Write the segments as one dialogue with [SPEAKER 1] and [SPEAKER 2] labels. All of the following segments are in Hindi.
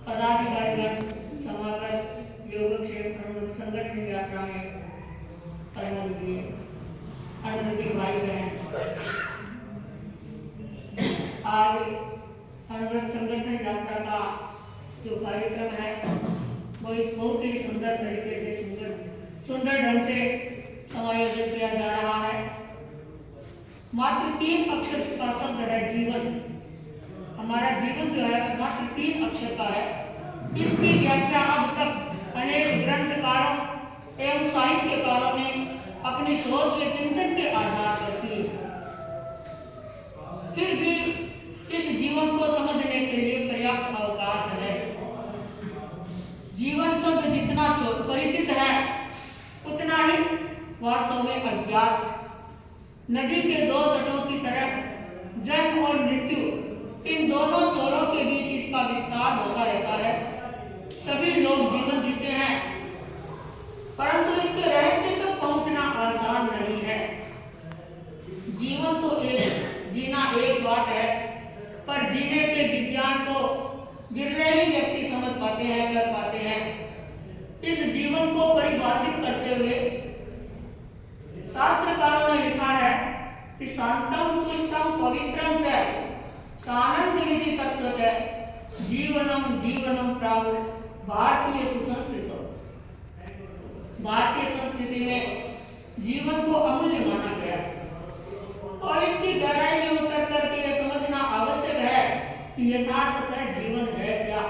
[SPEAKER 1] पदाधिकारीगण समागत योगक्षेम संगठन यात्रा में अनुमोदनीय अनुमति भाई बहन, आज अनुगत संगठन यात्रा का जो कार्यक्रम है वो बहुत ही सुंदर तरीके से सुंदर ढंग से समायोजित किया जा रहा है। मात्र 3 अक्षर का शब्द है जीवन। हमारा जीवन जो है मात्र 3 अक्षर का है। इसकी व्याख्या अब तक अनेक ग्रंथकारों एवं साहित्यकारों ने अपनी सोच व चिंतन के आधार पर की। फिर भी इस जीवन को समझने के लिए पर्याप्त अवकाश है। जीवन शब्द जितना परिचित है उतना ही वास्तव में अज्ञात। नदी के 2 तटों की तरह जन्म और मृत्यु, इन दोनों छोरों के बीच इसका विस्तार होता रहता है। सभी लोग जीवन जीते हैं, परंतु इसके रहस्य तक पहुंचना आसान नहीं है। जीवन तो जीना एक बात है, पर जीने के विज्ञान को गिरले ही व्यक्ति समझ पाते हैं, कर पाते हैं। इस जीवन को परिभाषित करते हुए शास्त्रकारों ने लिखा है कि शांतम तुष्टम पवित्रम च सानंद विधि तत्व जीवनम जीवनम प्रावुर भारतीय सुसंस्कृत। भारतीय संस्कृति में जीवन को अमूल्य माना गया और इसकी गहराई में उतर करके यह समझना आवश्यक है कि यथार्थतः जीवन है क्या।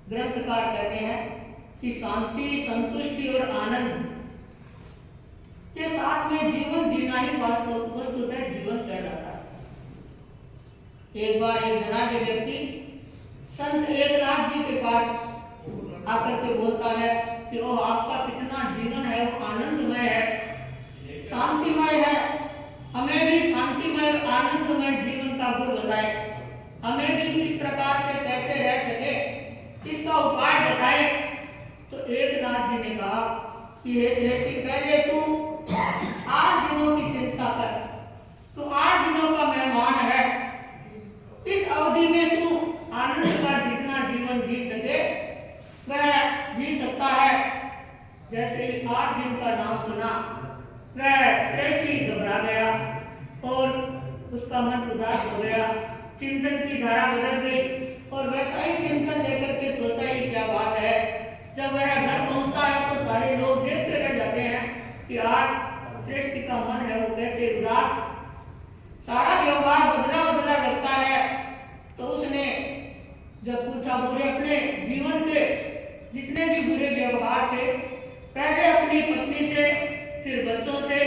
[SPEAKER 1] ग्रंथकार कहते हैं कि शांति, संतुष्टि और आनंद के साथ में जीवन जीना ही वस्तुतः जीवन कहलाता है। एक बार एक धनाढ्य व्यक्ति संत एकनाथ जी के पास आकर के बोलता है कि ओ आपका कितना जीवन है वो आनंदमय है, शांतिमय है। हमें भी शांतिमय और आनंदमय जीवन का गुर बताए। हमें भी इस प्रकार से कैसे रह सके, इसका उपाय बताए। तो एकनाथ जी ने कहा कि हे श्रेष्ठी, पहले तू 8 दिनों की चिंता कर। तू 8 दिनों का मेहमान है। इस अवधि में तू आनंद का जितना जीवन जी सके वह जी सकता है। जैसे ही 8 दिन का नाम सुना, वह श्रेष्ठी घबरा गया और उसका मन उदास हो गया। चिंतन की धारा बदल गई और वैसा ही चिंतन लेकर के सोचा ही क्या बात है। जब वह घर पहुंचता है तो सारे लोग देखते रह जाते हैं कि आज श्रेष्ठी का मन है वो कैसे उदास, सारा व्यवहार बदला बदला लगता है। तो उसने जब पूछा, बुरे अपने जीवन के जितने भी बुरे व्यवहार थे, पहले अपनी पत्नी से, फिर बच्चों से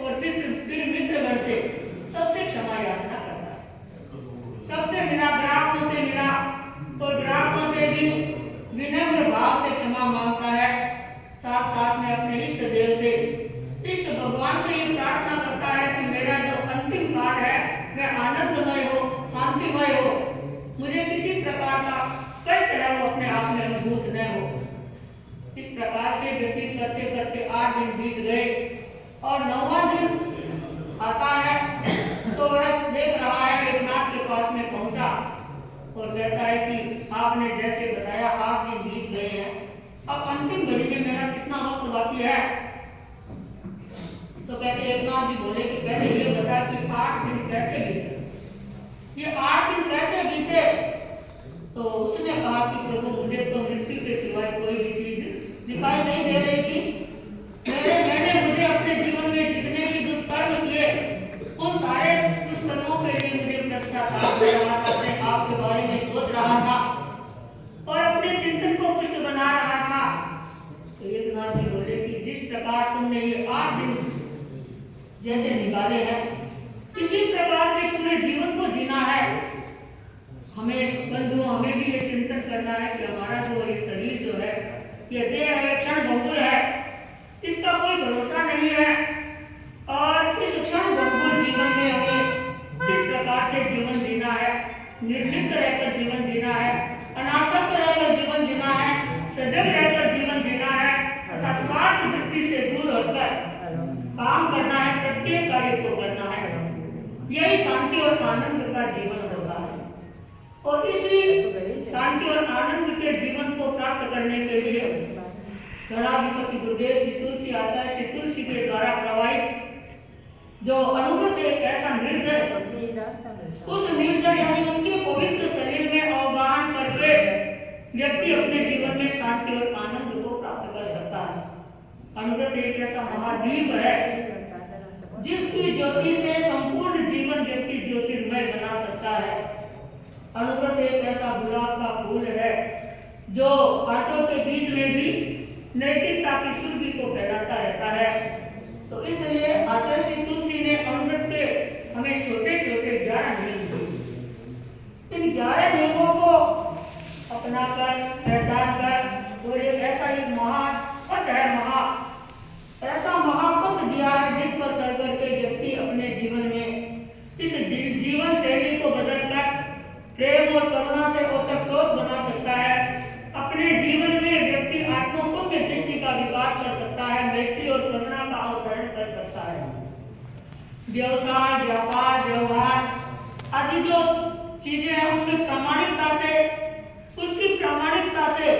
[SPEAKER 1] और फिर मित्रगण से सबसे क्षमा याचना करता है। सबसे मिला, ग्राहकों से मिला और ग्राहकों से भी विनम्र भाव से क्षमा मांगता है। साथ साथ में अपने इष्ट देव से, इष्ट भगवान से ये प्रार्थना करता है कि मेरा जो अंतिम काल है वह आनंदमय हो, शांतिमय हो। मुझे किसी प्रकार का कष्ट है वो अपने आप में अनुभूत न हो। इस प्रकार से व्यतीत करते करते 8 दिन बीत गए और 9वां दिन आता है तो वह देख रहा है, एकनाथ के पास में पहुंचा और कहता है कि आपने जैसे बताया 8 दिन बीत गए हैं, अब अंतिम घड़ी में मेरा कितना वक्त बाकी है। तो कहते एकनाथ जी बोले कि पहले ये बता कि 8 दिन कैसे बीते, ये 8 दिन कैसे बीते। तो उसने कहा कि प्रभु, मुझे तो मृत्यु के सिवाय कोई भी चीज दिखाई नहीं दे रही थी। मैंने मुझे अपने जीवन में जितने भी दुष्कर्म किए उन सारे दुष्कर्मों के लिए मुझे पश्चाताप हो रहा था, अपने आप के बारे में सोच रहा था और अपने चिंतन को पुष्ट बना रहा था। तो एकनाथ जी बोले कि जिस प्रकार तुमने ये 8 दिन जैसे निकाले हैं, इसी प्रकार से पूरे जीवन को जीना है। हमें बंधुओं, हमें भी ये चिंतन करना है कि हमारा जो ये शरीर जो है, ये देह है, क्षण भंगुर है, इसका कोई भरोसा नहीं है और इस क्षण भंगुर जीवन में हमें किस प्रकार से जीवन जीना है। निर्लिप्त रहकर जीवन जीना है, अनासक्त रहकर जीवन जीना है, सजग रहकर जीवन जीना है तथा स्वार्थ वृत्ति से दूर हटकर काम करना है, प्रत्येक कार्य को करना है। यही शांति और आनंद का जीवन होता है। और इसी शांति और आनंद के जीवन को प्राप्त करने के लिए गणाधिपति गुरुदेव श्री तुलसी आचार्य श्री तुलसी के द्वारा प्रवाहित जो अनुव्रत एक ऐसा निर्जय, उस निर्जय यानी उसके पवित्र शरीर में अवगाहन करके व्यक्ति अपने जीवन में शांति और आनंद को प्राप्त कर सकता है। अनुव्रत एक ऐसा महादीप है जिसकी ज्योति से संपूर्ण जीवन व्यक्ति ज्योतिर्मय बना सकता है। अनुव्रत एक ऐसा गुलाब का फूल है जो कांटों के बीच में भी नैतिकता की सुरभि को फैलाता रहता है। तो इसलिए आचार्य श्री तुलसी ने अनुव्रत के हमें छोटे छोटे 11 नियम दिए। इन 11 नियमों को अपनाकर पहचान कर और एक ऐसा एक महापथ है, ऐसा महापथ दिया है जिस पर चल करके व्यक्ति अपने जीवन में इस जीवन शैली को बदलकर प्रेम और करुणा से ओतप्रोत बना सकता है। अपने जीवन में व्यक्ति आत्मोपम्य दृष्टि का विकास कर सकता है, मैत्री और करुणा का अवतरण कर सकता है। व्यवसाय, व्यापार, व्यवहार आदि जो चीजें हैं उनमें प्रामाणिकता से, उसकी प्रामाणिकता से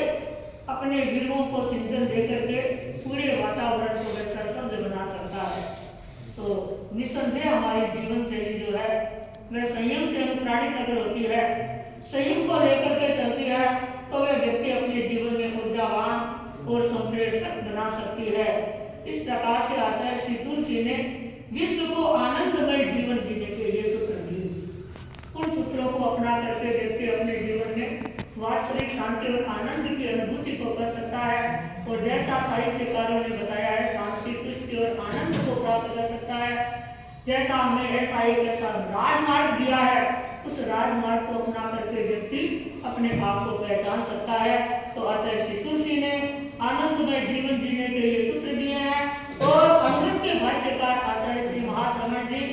[SPEAKER 1] अपने विरुओं को सिंचन देकर के पूरे वातावरण को वैसा समझ बना सकता है। तो निसंदेह हमारी जीवन शैली जो है वह संयम से अनुप्राणित अगर होती है, संयम को लेकर के चलती है, तो वह व्यक्ति अपने जीवन में ऊर्जावान और संप्रेषक बना सकती है। इस प्रकार से आचार्य श्री तुलसी ने विश्व को आनंदमय जीवन जीने के ये सूत्र दिए। उन सूत्रों को अपना करके व्यक्ति अपने जीवन में वास्तविक शांति और आनंद की अनुभूति को कर सकता है और जैसा साहित्यकारों ने बताया है, शांति, तुष्टि और आनंद को प्राप्त कर सकता है। जैसा हमें ऐसा एक ऐसा राजमार्ग दिया है, उस राजमार्ग को अपना करके व्यक्ति अपने आप को पहचान सकता है। तो आचार्य श्री तुलसी ने आनंदमय जीवन जीने के ये सूत्र दिए हैं और अनुव्रत के भाष्यकार आचार्य श्री महाश्रवण जी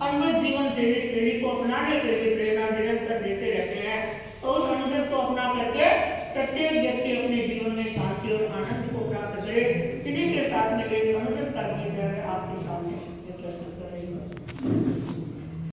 [SPEAKER 1] अनुव्रत जीवन शैली को अपनाने के लिए प्रेरणा निरंतर देते रहते हैं। तो उस अनुव्रत को अपना करके प्रत्येक व्यक्ति अपने जीवन